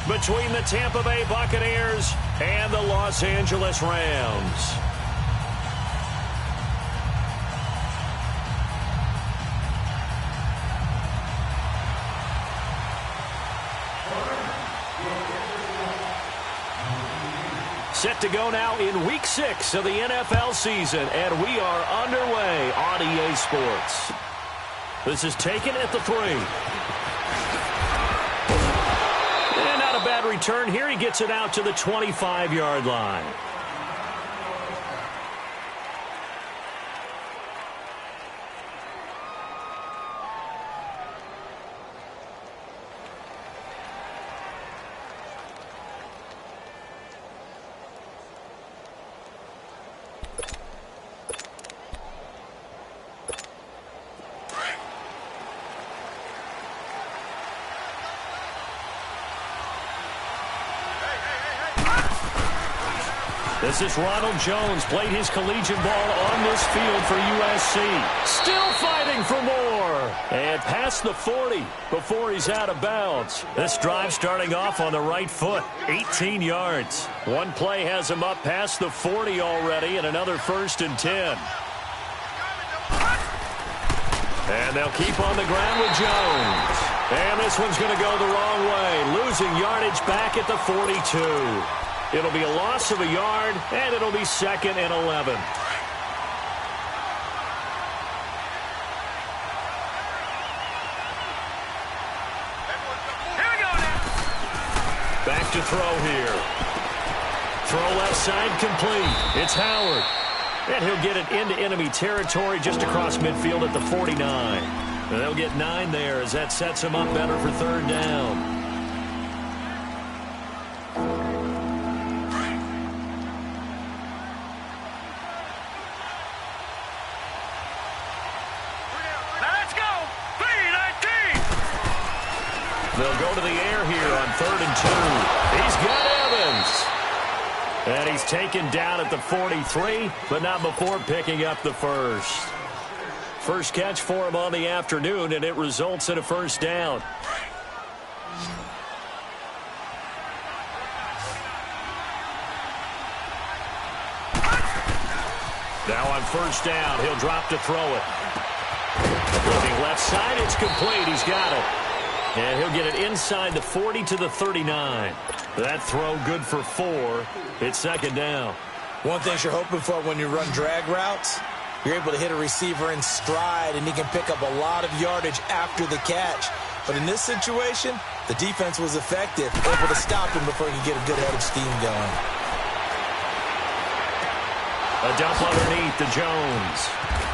between the Tampa Bay Buccaneers and the Los Angeles Rams. Set to go now in Week 6 of the NFL season, and we are underway on EA Sports. This is taken at the 3. And not a bad return here. He gets it out to the 25-yard line. This is Ronald Jones, played his collegiate ball on this field for USC. Still fighting for more. And past the 40 before he's out of bounds. This drive starting off on the right foot, 18 yards. One play has him up past the 40 already, and another 1st and 10. And they'll keep on the ground with Jones. And this one's going to go the wrong way, losing yardage back at the 42. It'll be a loss of a yard, and it'll be 2nd and 11. Back to throw here. Throw left side complete. It's Howard. And he'll get it into enemy territory just across midfield at the 49. And they'll get 9 there as that sets him up better for 3rd down. They'll go to the air here on 3rd and 2. He's got Evans. And he's taken down at the 43, but not before picking up the first. First catch for him on the afternoon, and it results in a 1st down. Now on 1st down, he'll drop to throw it. Looking left side, it's complete. He's got it. And he'll get it inside the 40 to the 39. That throw good for 4. It's 2nd down. One thing you're hoping for when you run drag routes, you're able to hit a receiver in stride, and he can pick up a lot of yardage after the catch. But in this situation, the defense was effective, able to stop him before he could get a good head of steam going. A dump underneath to Jones.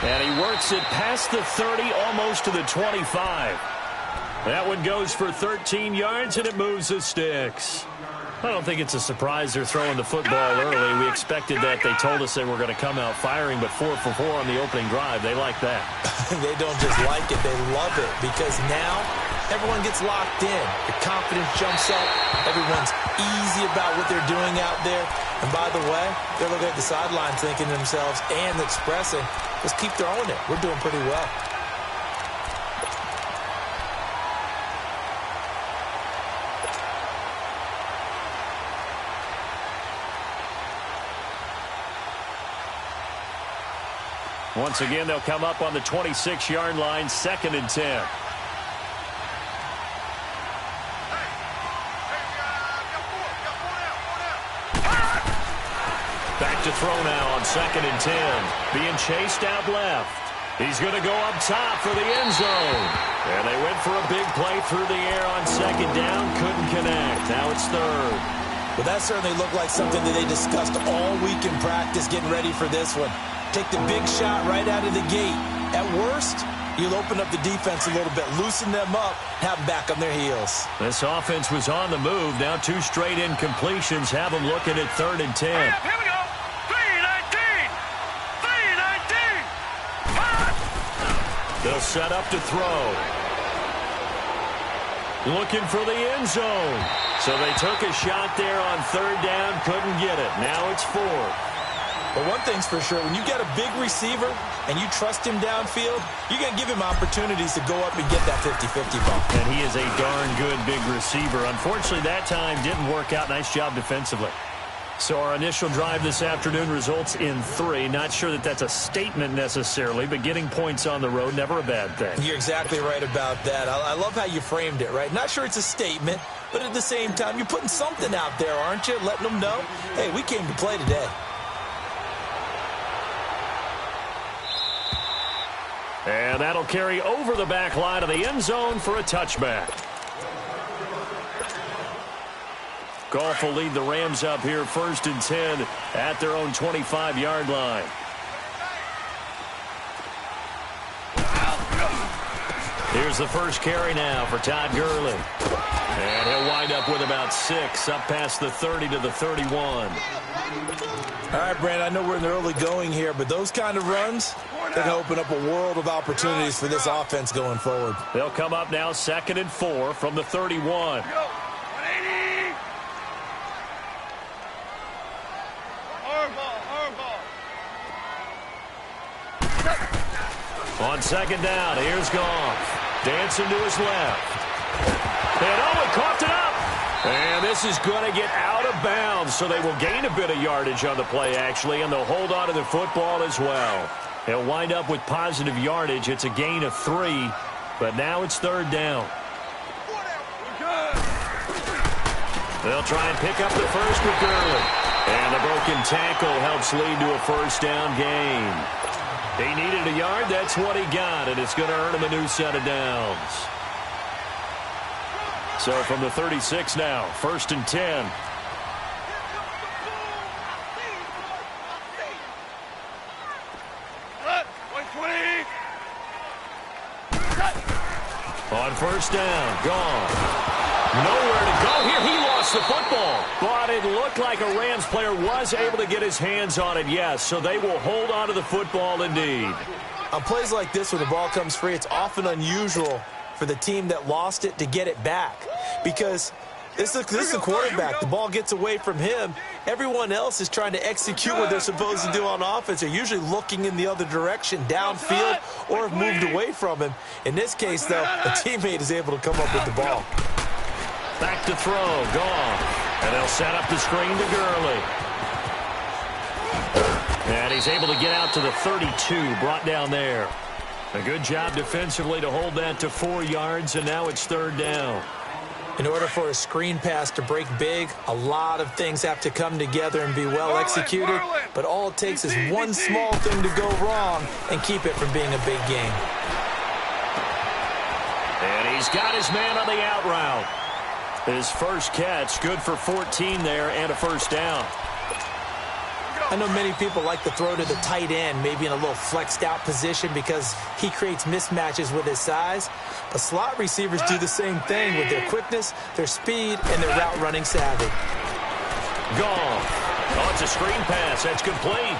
And he works it past the 30, almost to the 25. That one goes for 13 yards, and it moves the sticks. I don't think it's a surprise they're throwing the football early. We expected that. They told us they were going to come out firing, but 4 for 4 on the opening drive. They like that. They don't just like it. They love it, because now everyone gets locked in. The confidence jumps up. Everyone's easy about what they're doing out there. And by the way, they're looking at the sideline thinking to themselves and expressing, let's keep throwing it. We're doing pretty well. Once again, they'll come up on the 26-yard line, 2nd and 10. Back to throw now on 2nd and 10. Being chased out left. He's going to go up top for the end zone. And they went for a big play through the air on 2nd down. Couldn't connect. Now it's 3rd. Well, that certainly looked like something that they discussed all week in practice, getting ready for this one. Take the big shot right out of the gate. At worst, you'll open up the defense a little bit, loosen them up, have them back on their heels. This offense was on the move. Now 2 straight incompletions have them looking at 3rd and 10. Here we go. 3-19. 3-19. They'll set up to throw. Looking for the end zone. So they took a shot there on 3rd down, couldn't get it. Now it's 4th. But one thing's for sure, when you got a big receiver and you trust him downfield, you're going to give him opportunities to go up and get that 50-50 ball. And he is a darn good big receiver. Unfortunately, that time didn't work out. Nice job defensively. So our initial drive this afternoon results in 3. Not sure that that's a statement necessarily, but getting points on the road, never a bad thing. You're exactly right about that. I love how you framed it, right? Not sure it's a statement, but at the same time, you're putting something out there, aren't you? Letting them know, hey, we came to play today. And that'll carry over the back line of the end zone for a touchback. Goff will lead the Rams up here 1st and 10 at their own 25-yard line. Here's the first carry now for Todd Gurley. And he'll wind up with about 6, up past the 30 to the 31. All right, Brandon, I know we're in the early going here, but those kind of runs, they're going to open up a world of opportunities for this offense going forward. They'll come up now 2nd and 4 from the 31. On 2nd down, here's Goff. Dancing to his left. And he coughed it up. And this is going to get out of bounds, so they will gain a bit of yardage on the play, actually, and they'll hold on to the football as well. They'll wind up with positive yardage. It's a gain of 3, but now it's 3rd down. They'll try and pick up the first with Gurley. And the broken tackle helps lead to a 1st down gain. He needed a yard. That's what he got, and it's going to earn him a new set of downs. So from the 36 now, 1st and 10. On 1st down, gone. Nowhere to go here. He lost the football. But it looked like a Rams player was able to get his hands on it, yes. So they will hold on to the football indeed. On plays like this, when the ball comes free, it's often unusual for the team that lost it to get it back. Because this is the quarterback. The ball gets away from him. Everyone else is trying to execute what they're supposed to do on offense. They're usually looking in the other direction, downfield, or have moved away from him. In this case, though, a teammate is able to come up with the ball. Back to throw, Goff. And they'll set up the screen to Gurley. And he's able to get out to the 32, brought down there. A good job defensively to hold that to 4 yards, and now it's 3rd down. In order for a screen pass to break big, a lot of things have to come together and be well executed, but all it takes is one small thing to go wrong and keep it from being a big game. And he's got his man on the out route. His first catch, good for 14 there and a 1st down. I know many people like to throw to the tight end, maybe in a little flexed out position because he creates mismatches with his size. But slot receivers do the same thing with their quickness, their speed, and their route running savvy. Gone. Oh, it's a screen pass. That's complete.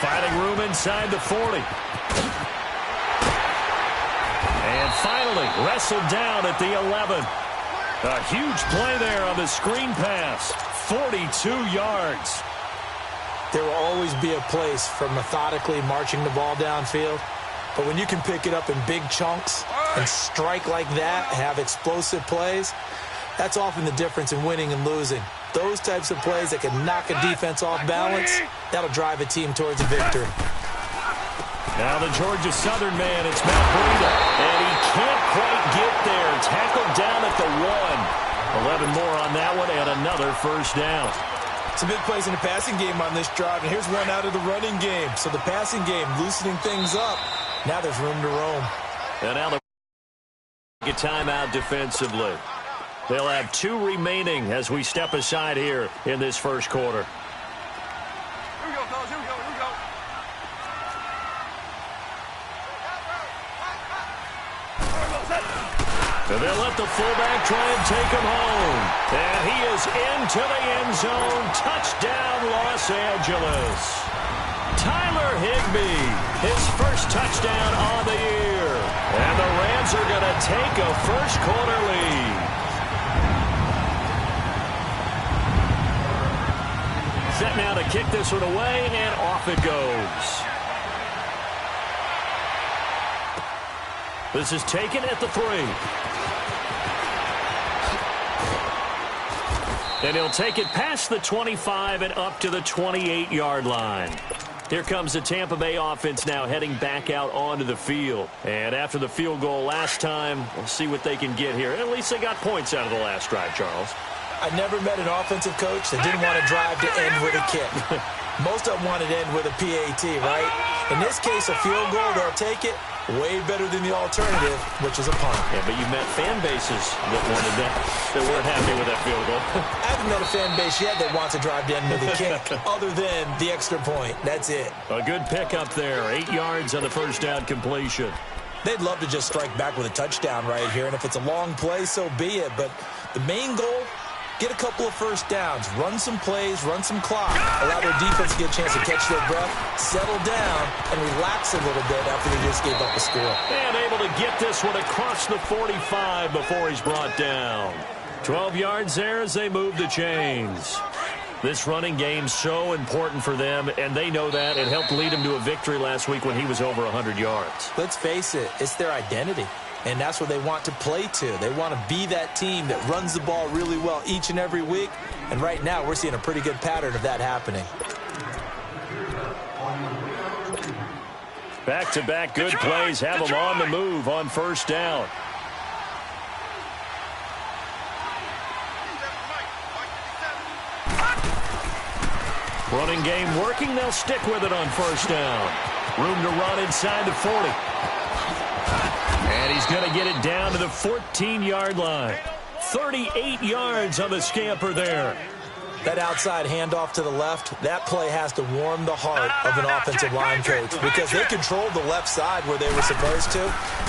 Finding room inside the 40. And finally wrestled down at the 11. A huge play there on the screen pass. 42 yards. There will always be a place for methodically marching the ball downfield. But when you can pick it up in big chunks and strike like that, have explosive plays, that's often the difference in winning and losing. Those types of plays that can knock a defense off balance, that'll drive a team towards a victory. Now the Georgia Southern man, it's Matt Breida. And he can't quite get there. Tackled down at the 1. 11 more on that one and another 1st down. Some big plays in the passing game on this drive, and here's one out of the running game. So the passing game loosening things up. Now there's room to roam. And now they'll get timeout defensively. They'll have 2 remaining as we step aside here in this 1st quarter. Here we go, fellas. Here we go. Here we go. And they'll let the fullback try and take him home. And he is into the end zone. Touchdown, Los Angeles. Tyler Higbee, his first touchdown on the year. And the Rams are going to take a 1st quarter lead. set now to kick this one away, and off it goes. This is taken at the 3. And he'll take it past the 25 and up to the 28-yard line. Here comes the Tampa Bay offense now heading back out onto the field. And after the field goal last time, we'll see what they can get here. At least they got points out of the last drive, Charles. I never met an offensive coach that didn't want to drive to end with a kick. Most of them wanted to end with a PAT, right? In this case, a field goal, they'll take it. Way better than the alternative, which is a punt. Yeah, but you've met fan bases that wanted that weren't happy with that field goal. I haven't met a fan base yet that wants to drive to end with a kick, other than the extra point. That's it. A good pickup there. 8 yards on the first down completion. They'd love to just strike back with a touchdown right here, and if it's a long play, so be it. But the main goal, get a couple of first downs, run some plays, run some clock, allow their defense to get a chance to catch their breath, settle down, and relax a little bit after they just gave up a score. And able to get this one across the 45 before he's brought down. 12 yards there as they move the chains. This running game's so important for them, and they know that. It helped lead him to a victory last week when he was over 100 yards. Let's face it, it's their identity. And that's what they want to play to. They want to be that team that runs the ball really well each and every week. And right now, we're seeing a pretty good pattern of that happening. Back-to-back good plays have them on the move on first down. Running game working. They'll stick with it on first down. Room to run inside the 40. And he's going to get it down to the 14-yard line. 38 yards on the scamper there. That outside handoff to the left, that play has to warm the heart of an offensive line coach because they controlled the left side where they were supposed to.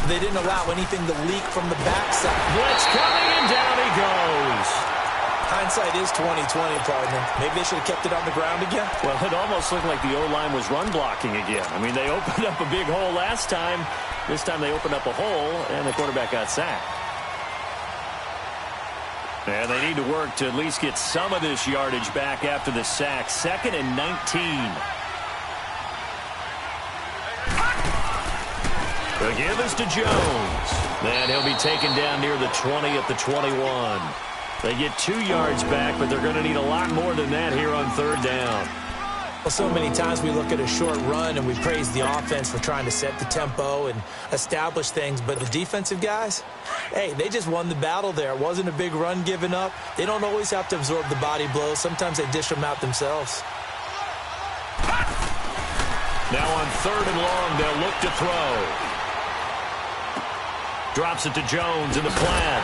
They didn't allow anything to leak from the backside. Blitz coming, and down he goes. Hindsight is 20/20, partner. Maybe they should have kept it on the ground again. Well, it almost looked like the O-line was run blocking again. I mean, they opened up a big hole last time. This time they opened up a hole, and the quarterback got sacked. And they need to work to at least get some of this yardage back after the sack. 2nd and 19. The give is to Jones. And he'll be taken down near the 20 at the 21. They get 2 yards back, but they're going to need a lot more than that here on third down. Well, so many times we look at a short run and we praise the offense for trying to set the tempo and establish things, but the defensive guys, hey, they just won the battle there. It wasn't a big run given up. They don't always have to absorb the body blows. Sometimes they dish them out themselves. Now on 3rd and long, they'll look to throw. Drops it to Jones in the flat.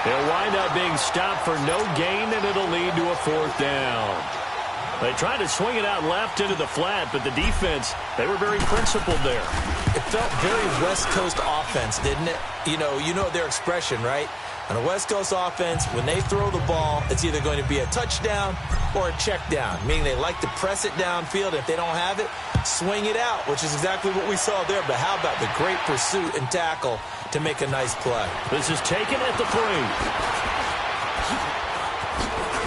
They'll wind up being stopped for no gain, and it'll lead to a 4th down. They tried to swing it out left into the flat, but the defense, they were very principled there. It felt very West Coast offense, didn't it? You know their expression, right? On a West Coast offense, when they throw the ball, it's either going to be a touchdown or a check down, meaning they like to press it downfield. If they don't have it, swing it out, which is exactly what we saw there. But how about the great pursuit and tackle to make a nice play? This is taken at the 3.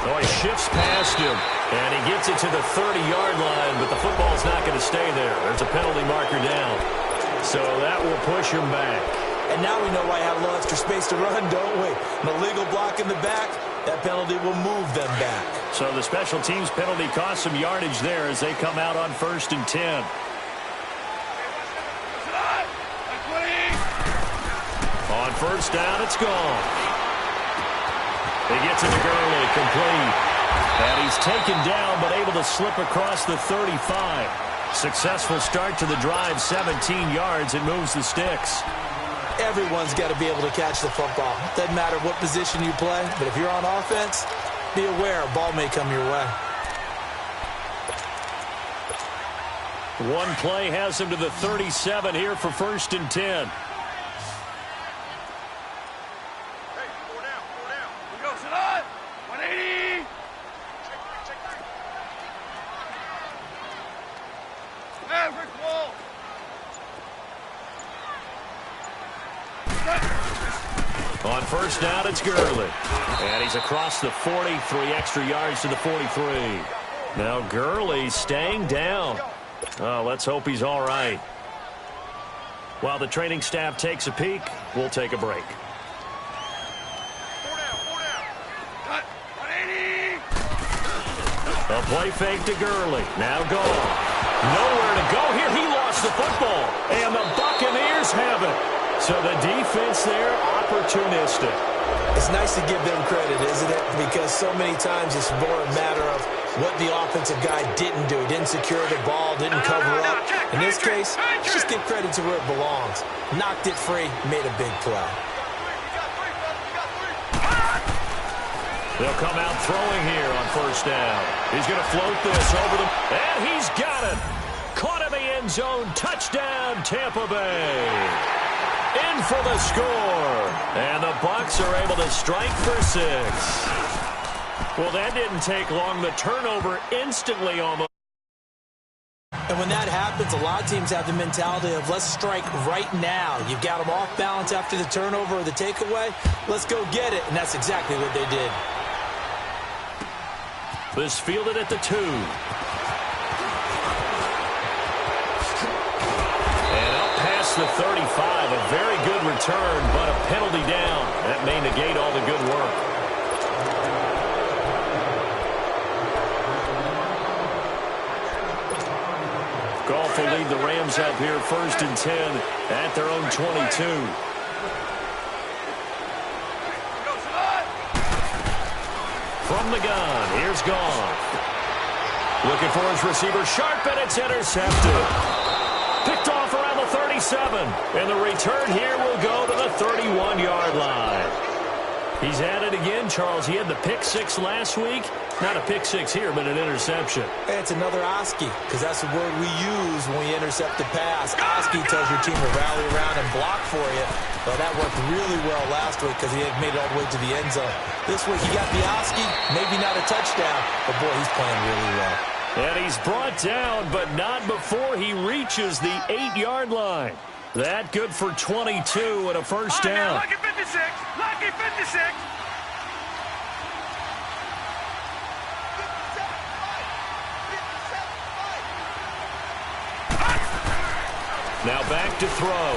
Oh, he shifts past him, and he gets it to the 30-yard line, but the football's not going to stay there. There's a penalty marker down, so that will push him back. And now we know why I have a little extra space to run, don't we? An illegal block in the back, that penalty will move them back. So the special teams penalty cost some yardage there as they come out on 1st and 10. On first down, it's gone. He gets it to Gurley, complete. And he's taken down, but able to slip across the 35. Successful start to the drive, 17 yards. It moves the sticks. Everyone's got to be able to catch the football. Doesn't matter what position you play, but if you're on offense, be aware a ball may come your way. One play has him to the 37 here for 1st and 10. On first down, it's Gurley. And he's across the 40, 3 extra yards to the 43. Now Gurley staying down. Oh, let's hope he's all right. While the training staff takes a peek, we'll take a break. A play fake to Gurley. Now gone. Nowhere to go here. He lost the football. And the Buccaneers have it. So the defense there, opportunistic. It's nice to give them credit, isn't it? Because so many times it's more a matter of what the offensive guy didn't do. He didn't secure the ball, didn't cover up. In this case, just give credit to where it belongs. Knocked it free, made a big play. They'll come out throwing here on first down. He's going to float this over them. And he's got it. Caught in the end zone. Touchdown, Tampa Bay. In for the score. And the Bucs are able to strike for 6. Well, that didn't take long. The turnover instantly almost. And when that happens, a lot of teams have the mentality of let's strike right now. You've got them off balance after the turnover or the takeaway. Let's go get it. And that's exactly what they did. This fielded at the 2. And up past the 35. A very good return, but a penalty down. That may negate all the good work. Goff will lead the Rams up here 1st and 10 at their own 22. From the gun, here's Goff. Looking for his receiver, Sharp, and it's intercepted. Picked off around the 37. And the return here will go to the 31-yard line. He's at it again, Charles. He had the pick 6 last week. Not a pick 6 here, but an interception. Hey, it's another Oski, because that's the word we use when we intercept the pass. Oski tells your team to rally around and block for you. Well, that worked really well last week because he had made it all the way to the end zone. This week, he got the Oski, maybe not a touchdown, but boy, he's playing really well. And he's brought down, but not before he reaches the 8-yard line. That good for 22 and a first down. Lucky 56! Lucky 56! Now back to throw.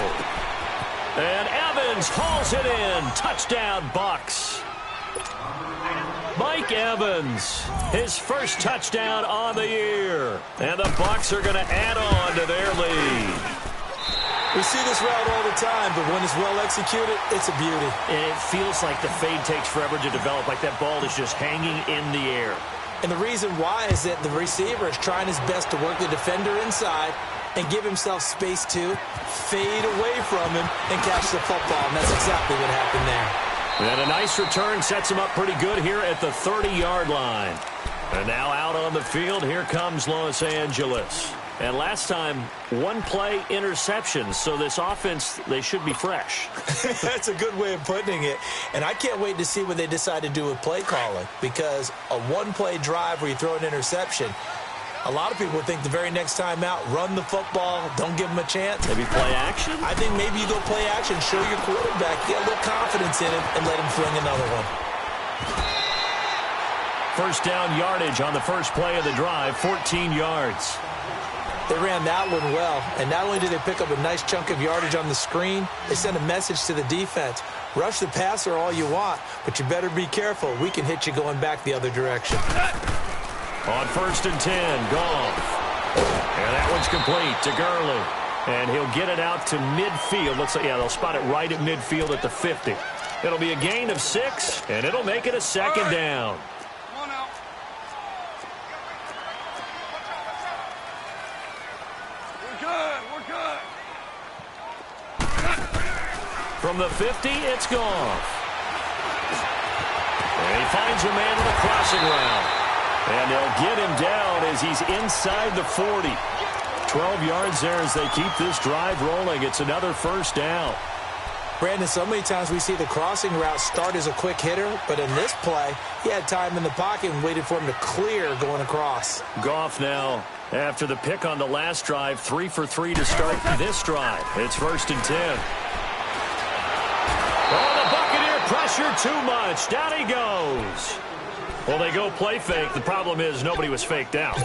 And Evans hauls it in. Touchdown, Bucs. Mike Evans, his first touchdown on the year. And the Bucs are going to add on to their lead. We see this route all the time, but when it's well executed, it's a beauty. And it feels like the fade takes forever to develop, like that ball is just hanging in the air. And the reason why is that the receiver is trying his best to work the defender inside and give himself space to fade away from him and catch the football. And that's exactly what happened there. And a nice return sets him up pretty good here at the 30-yard line. And now out on the field, here comes Los Angeles. And last time, 1 play interception. So this offense, they should be fresh. That's a good way of putting it. And I can't wait to see what they decide to do with play calling. Because a 1-play drive where you throw an interception, a lot of people would think the very next time out, run the football, don't give them a chance. Maybe play action? I think maybe you go play action, show your quarterback, get a little confidence in him, and let him fling another one. First down yardage on the first play of the drive, 14 yards. They ran that one well, and not only did they pick up a nice chunk of yardage on the screen, they sent a message to the defense. Rush the passer all you want, but you better be careful. We can hit you going back the other direction. On 1st and 10, Goff. And that one's complete to Gurley. And he'll get it out to midfield. Looks like, yeah, they'll spot it right at midfield at the 50. It'll be a gain of 6, and it'll make it a second down. From the 50, it's Goff. And he finds a man on a crossing route. And they'll get him down as he's inside the 40. 12 yards there as they keep this drive rolling. It's another first down. Brandon, so many times we see the crossing route start as a quick hitter, but in this play, he had time in the pocket and waited for him to clear going across. Goff now, after the pick on the last drive, 3 for 3 to start this drive. It's 1st and 10. Oh, the Buccaneer press pressure too much. Down he goes. Well, they go play fake. The problem is nobody was faked out.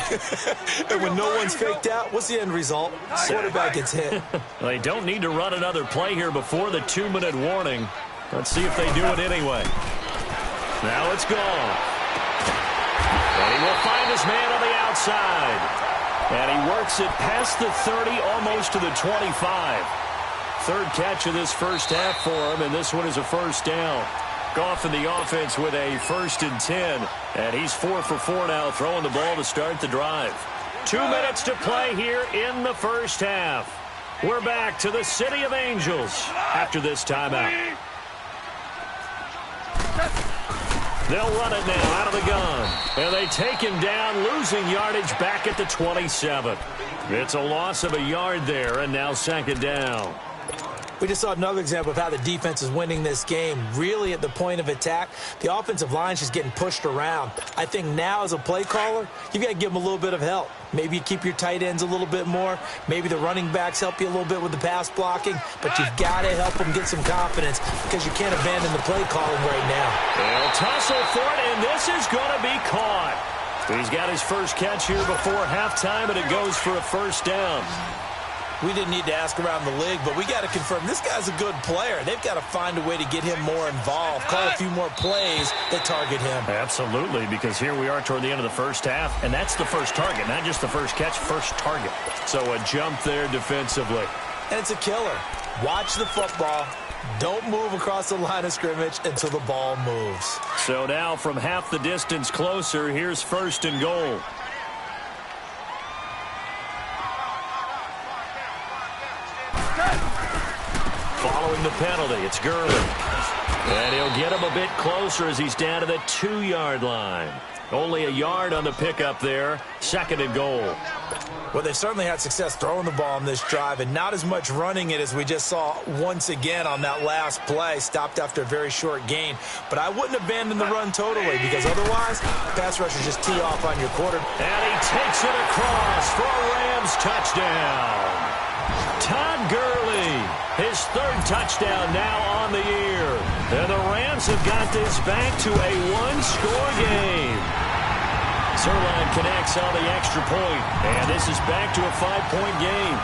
And when no one's faked out, what's the end result? Quarterback gets hit. They don't need to run another play here before the 2-minute warning. Let's see if they do it anyway. Now it's gone. And he will find his man on the outside. And he works it past the 30, almost to the 25. Third catch of this first half for him, and this one is a first down. Goff in the offense with a 1st and 10. And he's 4 for 4 now, throwing the ball to start the drive. 2 minutes to play here in the first half. We're back to the City of Angels after this timeout. They'll run it now out of the gun. And they take him down, losing yardage back at the 27. It's a loss of a yard there, and now 2nd down. We just saw another example of how the defense is winning this game. Really at the point of attack, the offensive line's just getting pushed around. I think now as a play caller, you've got to give them a little bit of help. Maybe you keep your tight ends a little bit more. Maybe the running backs help you a little bit with the pass blocking. But you've got to help them get some confidence because you can't abandon the play calling right now. They'll tussle for it, and this is going to be caught. He's got his first catch here before halftime, and it goes for a first down. We didn't need to ask around the league, but we got to confirm this guy's a good player. They've got to find a way to get him more involved, call a few more plays that target him. Absolutely, because here we are toward the end of the first half, and that's the first target, not just the first catch, first target. So a jump there defensively. And it's a killer. Watch the football. Don't move across the line of scrimmage until the ball moves. So now from half the distance closer, here's 1st and goal. Following the penalty, it's Gurley. And he'll get him a bit closer as he's down to the 2-yard line. Only a yard on the pickup there. 2nd and goal. Well, they certainly had success throwing the ball on this drive and not as much running it as we just saw once again on that last play. Stopped after a very short gain. But I wouldn't abandon the run totally because otherwise, pass rushers just tee off on your quarter. And he takes it across for a Rams touchdown. Todd Gurley, his 3rd touchdown now on the year. And the Rams have got this back to a 1-score game. Sirline connects on the extra point, and this is back to a 5-point game.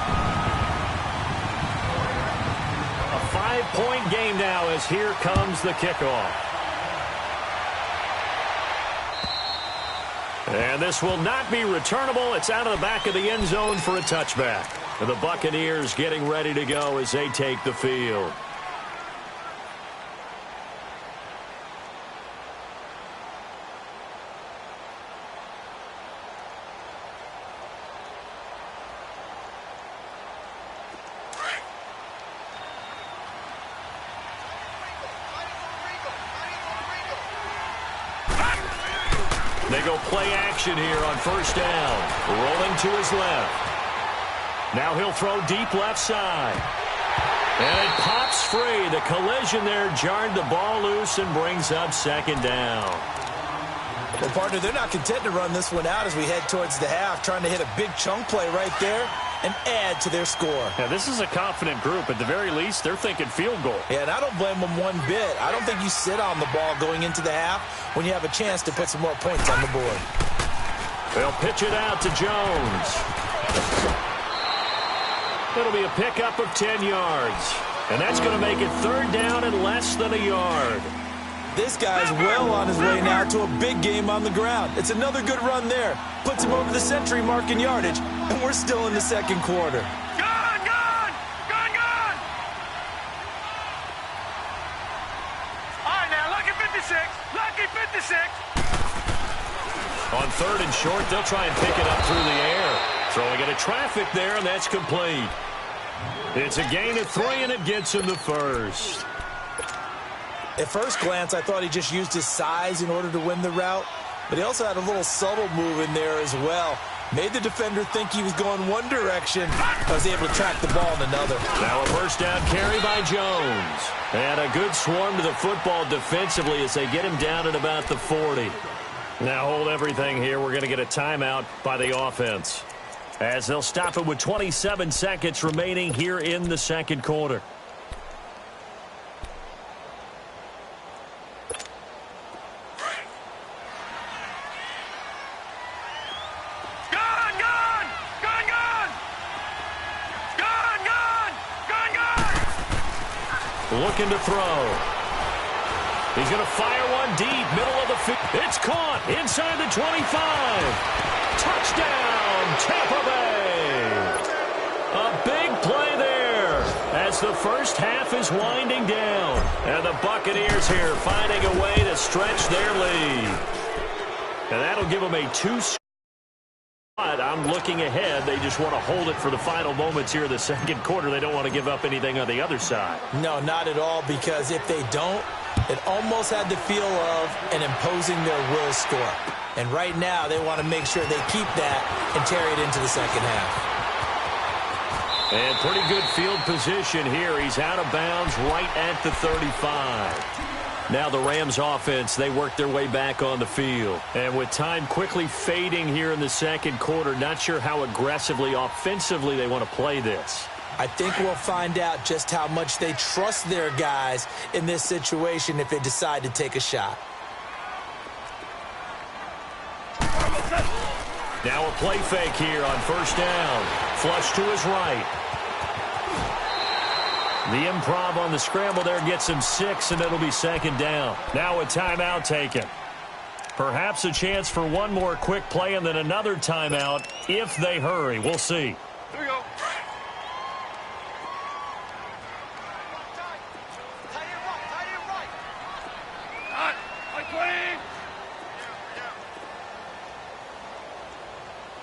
A 5-point game now as here comes the kickoff. And this will not be returnable. It's out of the back of the end zone for a touchback. And the Buccaneers getting ready to go as they take the field. They go play action here on 1st down. Rolling to his left. Now he'll throw deep left side. And it pops free. The collision there jarred the ball loose and brings up 2nd down. Well, partner, they're not content to run this one out as we head towards the half, trying to hit a big chunk play right there and add to their score. Yeah, this is a confident group. At the very least, they're thinking field goal. Yeah, and I don't blame them one bit. I don't think you sit on the ball going into the half when you have a chance to put some more points on the board. They'll pitch it out to Jones. It'll be a pickup of 10 yards. And that's going to make it 3rd down and less than a yard. This guy's well on his way now to a big game on the ground. It's another good run there. Puts him over the century mark in yardage. And we're still in the 2nd quarter. Gone! Gone! Gone! Gone! All right, now, lucky 56. Lucky 56. On 3rd and short, they'll try and pick it up through the air. Throwing into traffic there, and that's complete. It's a gain of 3, and it gets him the 1st. At first glance, I thought he just used his size in order to win the route, but he also had a little subtle move in there as well. Made the defender think he was going one direction, but was able to track the ball in another. Now a 1st down carry by Jones. And a good swarm to the football defensively as they get him down at about the 40. Now hold everything here. We're going to get a timeout by the offense, as they'll stop it with 27 seconds remaining here in the 2nd quarter. looking to throw. He's going to fire one deep, middle of the field. It's caught inside the 25. Touchdown, Tampa Bay. A big play there as the first half is winding down. And the Buccaneers here finding a way to stretch their lead. And that'll give them a 2-score. I'm looking ahead. They just want to hold it for the final moments here in the second quarter. They don't want to give up anything on the other side. No, not at all, because if they don't, it almost had the feel of an imposing their will score. And right now, they want to make sure they keep that and carry it into the second half. And pretty good field position here. He's out of bounds right at the 35. Now the Rams offense, they work their way back on the field. And with time quickly fading here in the second quarter, not sure how aggressively, offensively they want to play this. I think we'll find out just how much they trust their guys in this situation if they decide to take a shot. Now a play fake here on first down. Flush to his right. The improv on the scramble there gets him 6, and it'll be second down. Now a timeout taken. Perhaps a chance for one more quick play and then another timeout if they hurry. We'll see. Here we go. Hot. High 20.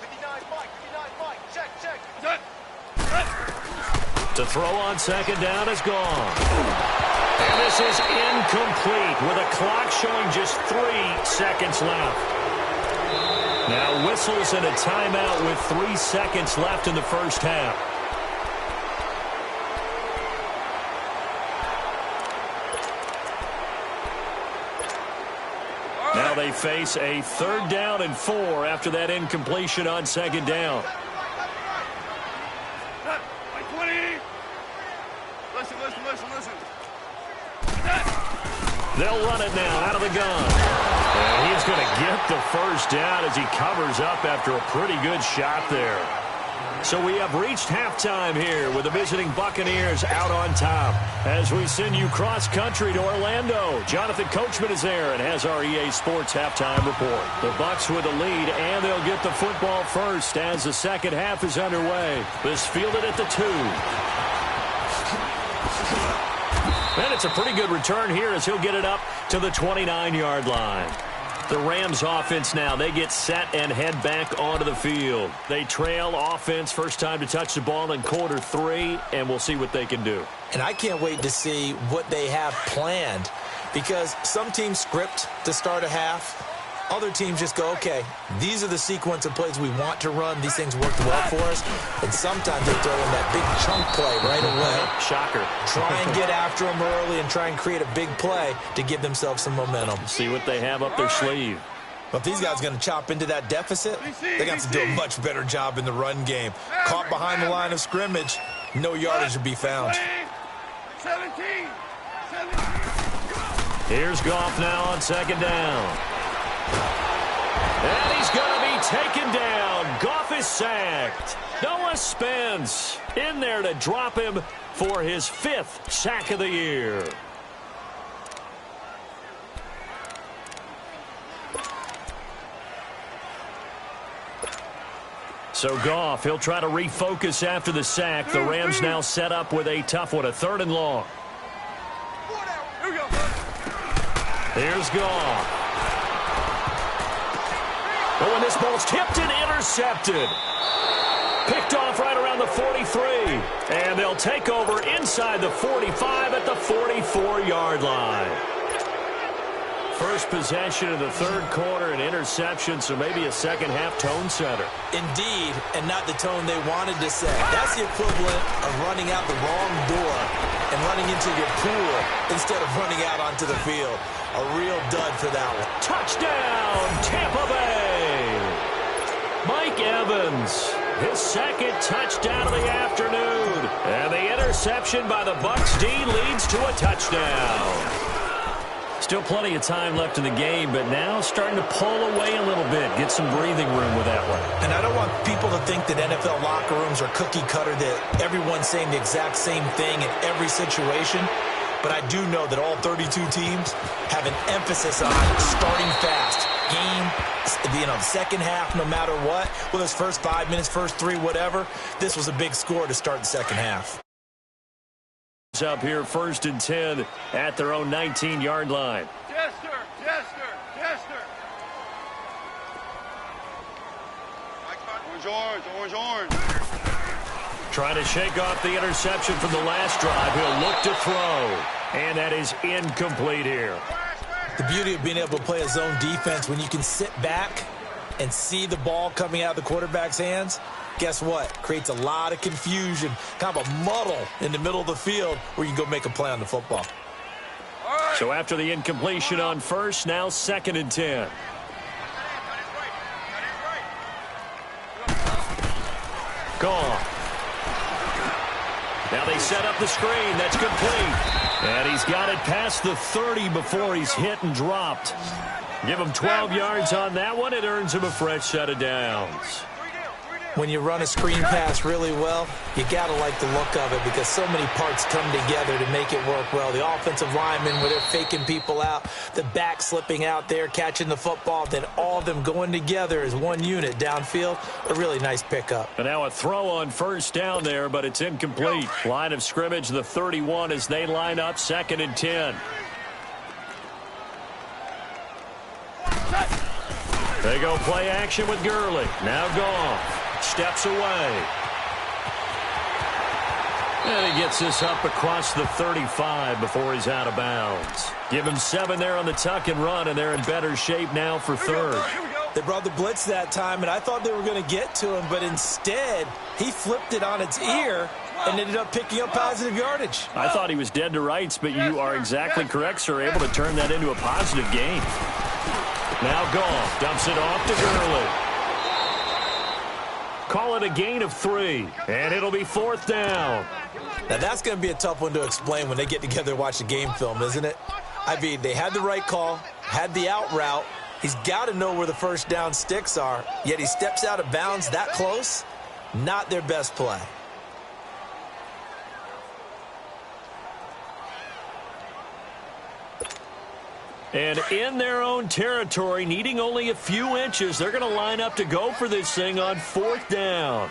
59 Mike. Check. Set. The throw on second down is gone. And this is incomplete with a clock showing just 3 seconds left. Now whistles and a timeout with 3 seconds left in the first half. Now they face a 3rd down and 4 after that incompletion on second down. Listen. They'll run it now out of the gun. And he's going to get the first down as he covers up after a pretty good shot there. So we have reached halftime here with the visiting Buccaneers out on top. As we send you cross-country to Orlando, Jonathan Coachman is there and has our EA Sports halftime report. The Bucs with a lead, and they'll get the football first as the second half is underway. This fielded at the 2. And it's a pretty good return here as he'll get it up to the 29-yard line. The Rams offense now, they get set and head back onto the field. They trail offense first time to touch the ball in quarter 3, and we'll see what they can do. And I can't wait to see what they have planned, because some teams script to start a half. Other teams just go, okay, these are the sequence of plays we want to run. These things worked well for us. And sometimes they throw in that big chunk play right away. Shocker. Try and get after them early and try and create a big play to give themselves some momentum. See what they have up their sleeve. But if these guys are going to chop into that deficit, they got to do a much better job in the run game. Caught behind the line of scrimmage, no yardage to be found. 17. Here's Goff now on second down. And he's going to be taken down. Goff is sacked. Noah Spence in there to drop him for his 5th sack of the year. So Goff, he'll try to refocus after the sack. The Rams now set up with a tough one, a 3rd and long. Here we go. Here's Goff. Oh, and this ball's tipped and intercepted. Picked off right around the 43. And they'll take over inside the 45 at the 44-yard line. First possession of the 3rd quarter, an interception, so maybe a second-half tone setter. Indeed, and not the tone they wanted to set. That's the equivalent of running out the wrong door and running into your pool instead of running out onto the field. A real dud for that one. Touchdown, Tampa Bay! Mike Evans, his 2nd touchdown of the afternoon. And the interception by the Bucs D leads to a touchdown. Still plenty of time left in the game, but now starting to pull away a little bit, get some breathing room with that one. And I don't want people to think that NFL locker rooms are cookie cutter, that everyone's saying the exact same thing in every situation. but I do know that all 32 teams have an emphasis on starting fast. The second half, no matter what, whether it's first 5 minutes, first 3, whatever, this was a big score to start the second half. Up here, 1st and 10 at their own 19-yard line. Jester. Orange. Trying to shake off the interception from the last drive. He'll look to throw, and that is incomplete here. The beauty of being able to play a zone defense when you can sit back and see the ball coming out of the quarterback's hands, guess what? Creates a lot of confusion, kind of a muddle in the middle of the field where you can go make a play on the football. So after the incompletion on first, now 2nd and 10. Gone. Now they set up the screen. That's complete. And he's got it past the 30 before he's hit and dropped. Give him 12 yards on that one. It earns him a fresh set of downs. When you run a screen pass really well, you got to like the look of it because so many parts come together to make it work well. The offensive linemen, where they're faking people out, the back slipping out there, catching the football, then all of them going together as one unit downfield, a really nice pickup. And now a throw on first down there, but it's incomplete. Line of scrimmage, the 31 as they line up, 2nd and 10. They go play action with Gurley. Now gone. Steps away. And he gets this up across the 35 before he's out of bounds. Give him 7 there on the tuck and run, and they're in better shape now for 3rd. They brought the blitz that time, and I thought they were going to get to him, but instead he flipped it on its ear and ended up picking up positive yardage. I thought he was dead to rights, but you are exactly correct, sir. Able to turn that into a positive gain. Now Goff dumps it off to Gurley. Call it a gain of 3, and it'll be 4th down. Now that's going to be a tough one to explain when they get together and watch the game film, isn't it? I mean, they had the right call, had the out route. He's got to know where the first down sticks are, yet he steps out of bounds that close. Not their best play. And in their own territory, needing only a few inches, they're going to line up to go for this thing on 4th down.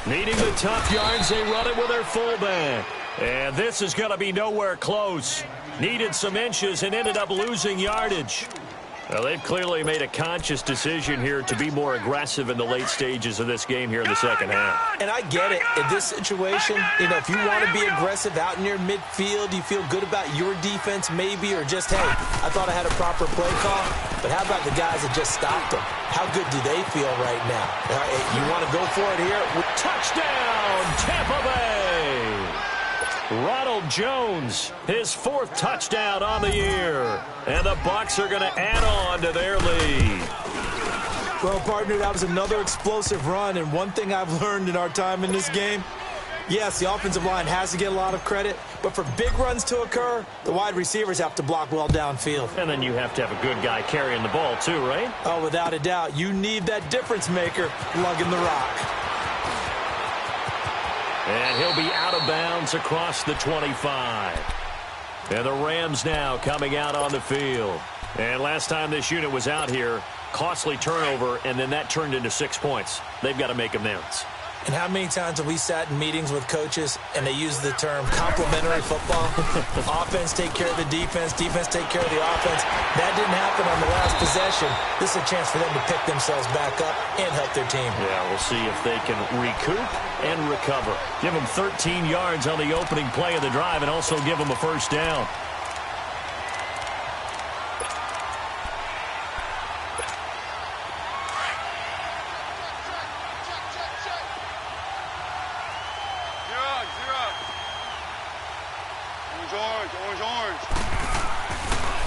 Needing the tough yards, they run it with their fullback. And this is going to be nowhere close. Needed some inches and ended up losing yardage. Well, they've clearly made a conscious decision here to be more aggressive in the late stages of this game here in the second half. And I get it. In this situation, if you want to be aggressive out near midfield, you feel good about your defense maybe, or just, hey, I thought I had a proper play call. But how about the guys that just stopped them? How good do they feel right now? You want to go for it here? Touchdown, Tampa Bay! Ronald Jones, his 4th touchdown on the year. And the Bucs are going to add on to their lead. Well, partner, that was another explosive run. And one thing I've learned in our time in this game, yes, the offensive line has to get a lot of credit. But for big runs to occur, the wide receivers have to block well downfield. And then you have to have a good guy carrying the ball too, right? Oh, without a doubt. You need that difference maker lugging the rock. And he'll be out of bounds across the 25. And the Rams now coming out on the field. And last time this unit was out here, costly turnover, and then that turned into 6 points. They've got to make amends. And how many times have we sat in meetings with coaches and they use the term complementary football? Offense take care of the defense, defense take care of the offense. That didn't happen on the last possession. This is a chance for them to pick themselves back up and help their team. Yeah, we'll see if they can recoup and recover. Give them 13 yards on the opening play of the drive and also give them a first down.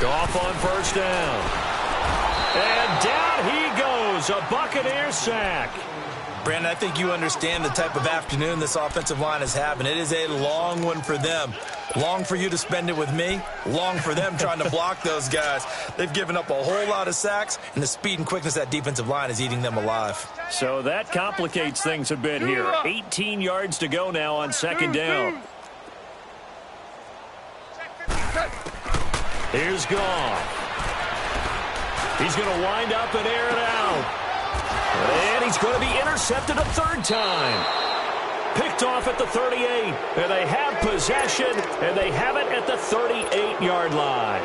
Goff on first down. And down he goes. A Buccaneer sack. Brandon, I think you understand the type of afternoon this offensive line is having. It is a long one for them. Long for you to spend it with me. Long for them trying to block those guys. They've given up a whole lot of sacks, and the speed and quickness of that defensive line is eating them alive. So that complicates things a bit here. 18 yards to go now on second down. Here's Goff. He's going to wind up and air it out. And he's going to be intercepted a third time. Picked off at the 38. And they have possession, and they have it at the 38-yard line.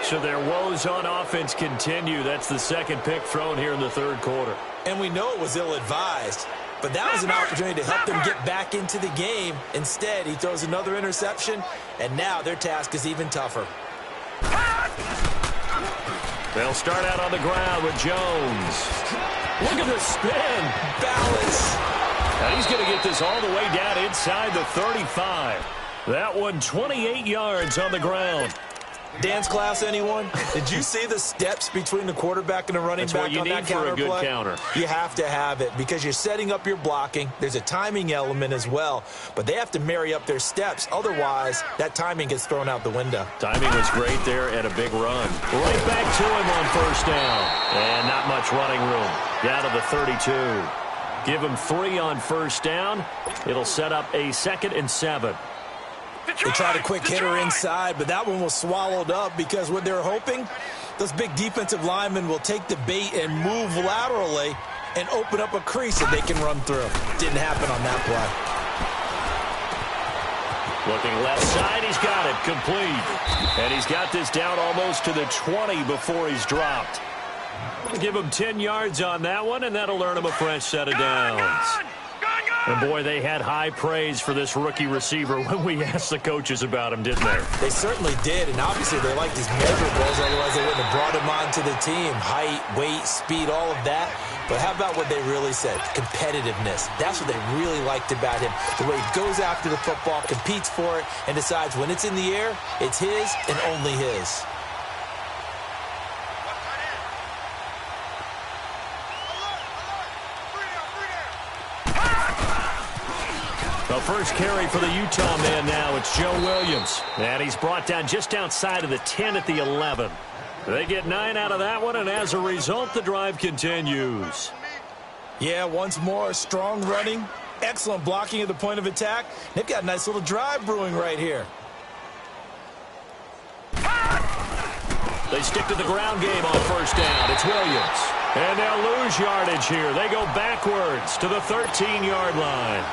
So their woes on offense continue. That's the second pick thrown here in the third quarter. And we know it was ill-advised, but that was an opportunity to help them get back into the game. Instead, he throws another interception, and now their task is even tougher. They'll start out on the ground with Jones. Look at the spin. Balance. And he's going to get this all the way down inside the 35. That one 28 yards on the ground. Dance class, anyone? Did you see the steps between the quarterback and the running back on that counter play? That's what you need for a good counter. You have to have it because you're setting up your blocking. There's a timing element as well, but they have to marry up their steps. Otherwise, that timing gets thrown out the window. Timing was great there and a big run. Right back to him on first down. And not much running room. Down to the 32. Give him 3 on first down. It'll set up a 2nd and 7. They tried a quick hitter inside, but that one was swallowed up because what they're hoping, those big defensive linemen will take the bait and move laterally and open up a crease that they can run through. Didn't happen on that play. Looking left side, he's got it, complete. And he's got this down almost to the 20 before he's dropped. Give him 10 yards on that one, and that'll earn him a fresh set of downs. And, boy, they had high praise for this rookie receiver when we asked the coaches about him, didn't they? They certainly did, and obviously they liked his measurables, otherwise they wouldn't have brought him onto the team. Height, weight, speed, all of that. But how about what they really said? Competitiveness. That's what they really liked about him. The way he goes after the football, competes for it, and decides when it's in the air, it's his and only his. The first carry for the Utah man now, it's Joe Williams. And he's brought down just outside of the 10 at the 11. They get 9 out of that one, and as a result, the drive continues. Yeah, once more, strong running, excellent blocking at the point of attack. They've got a nice little drive brewing right here. They stick to the ground game on first down. It's Williams. And they'll lose yardage here. They go backwards to the 13-yard line.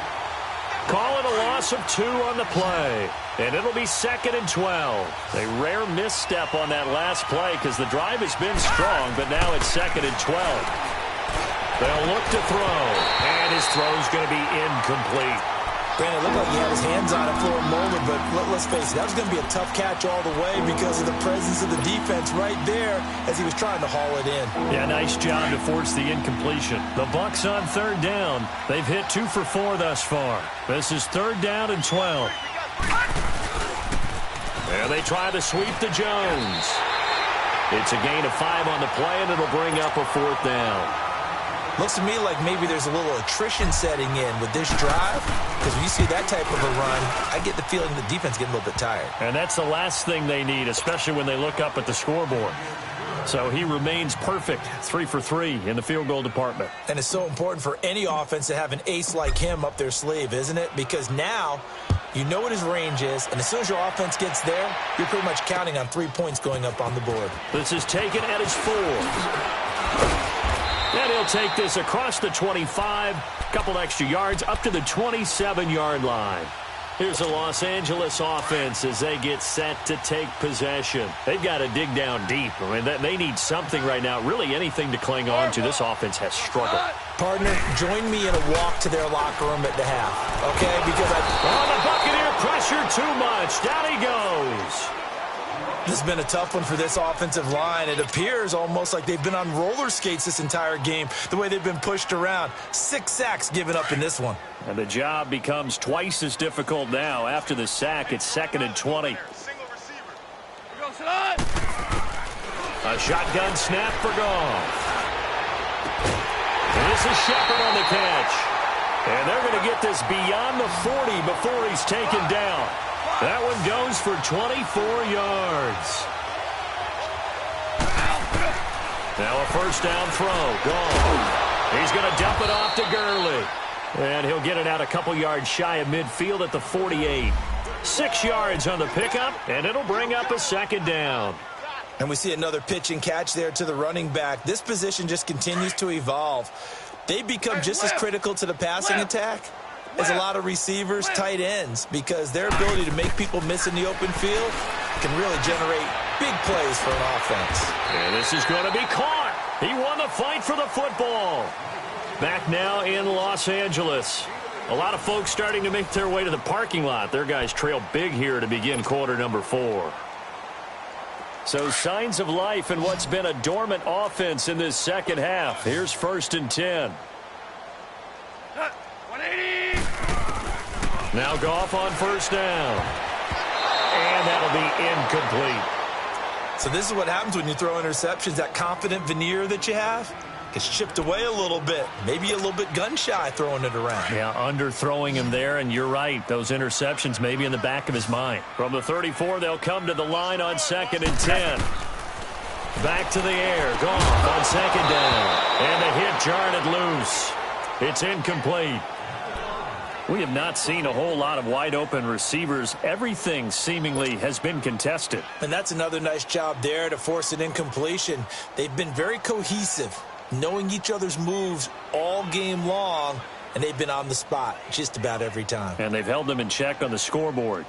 Call it a loss of 2 on the play. And it'll be 2nd and 12. A rare misstep on that last play because the drive has been strong, but now it's 2nd and 12. They'll look to throw, and his throw's going to be incomplete. Brandon, it looked like he had his hands on it for a moment, but let's face it, that was going to be a tough catch all the way because of the presence of the defense right there as he was trying to haul it in. Yeah, nice job to force the incompletion. The Bucs on third down. They've hit 2 for 4 thus far. This is 3rd down and 12. And they try to sweep to Jones. It's a gain of 5 on the play, and it'll bring up a 4th down. Looks to me like maybe there's a little attrition setting in with this drive, because when you see that type of a run, I get the feeling the defense getting a little bit tired. And that's the last thing they need, especially when they look up at the scoreboard. So he remains perfect, 3 for 3 in the field goal department. And it's so important for any offense to have an ace like him up their sleeve, isn't it? Because now you know what his range is, and as soon as your offense gets there, you're pretty much counting on 3 points going up on the board. This is taken at his 4. And he'll take this across the 25, couple extra yards, up to the 27-yard line. Here's the Los Angeles offense as they get set to take possession. They've got to dig down deep. I mean, they need something right now, really anything to cling on to. This offense has struggled. Partner, join me in a walk to their locker room at the half, okay? Because the Buccaneer pressure too much. Down he goes. This has been a tough one for this offensive line. It appears almost like they've been on roller skates this entire game, the way they've been pushed around. 6 sacks given up in this one. And the job becomes twice as difficult now. After the sack, it's 2nd and 20. A shotgun snap for Goff. And this is Shepard on the catch. And they're going to get this beyond the 40 before he's taken down. That one goes for 24 yards. Now a first down throw. Gone. He's going to dump it off to Gurley. And he'll get it out a couple yards shy of midfield at the 48. 6 yards on the pickup, and it'll bring up a second down. And we see another pitch and catch there to the running back. This position just continues to evolve. They become just as critical to the passing attack as a lot of receivers, tight ends, because their ability to make people miss in the open field can really generate big plays for an offense. And this is going to be caught. He won the fight for the football. Back now in Los Angeles. A lot of folks starting to make their way to the parking lot. Their guys trail big here to begin quarter number 4. So signs of life in what's been a dormant offense in this second half. Here's 1st and 10. 180. Now Goff on first down. And that'll be incomplete. So this is what happens when you throw interceptions. That confident veneer that you have gets chipped away a little bit. Maybe a little bit gun-shy throwing it around. Yeah, underthrowing him there, and you're right. Those interceptions may be in the back of his mind. From the 34, they'll come to the line on 2nd and 10. Back to the air. Goff on 2nd down. And the hit jarred it loose. It's incomplete. We have not seen a whole lot of wide-open receivers. Everything seemingly has been contested. And that's another nice job there to force an incompletion. They've been very cohesive, knowing each other's moves all game long, and they've been on the spot just about every time. And they've held them in check on the scoreboard.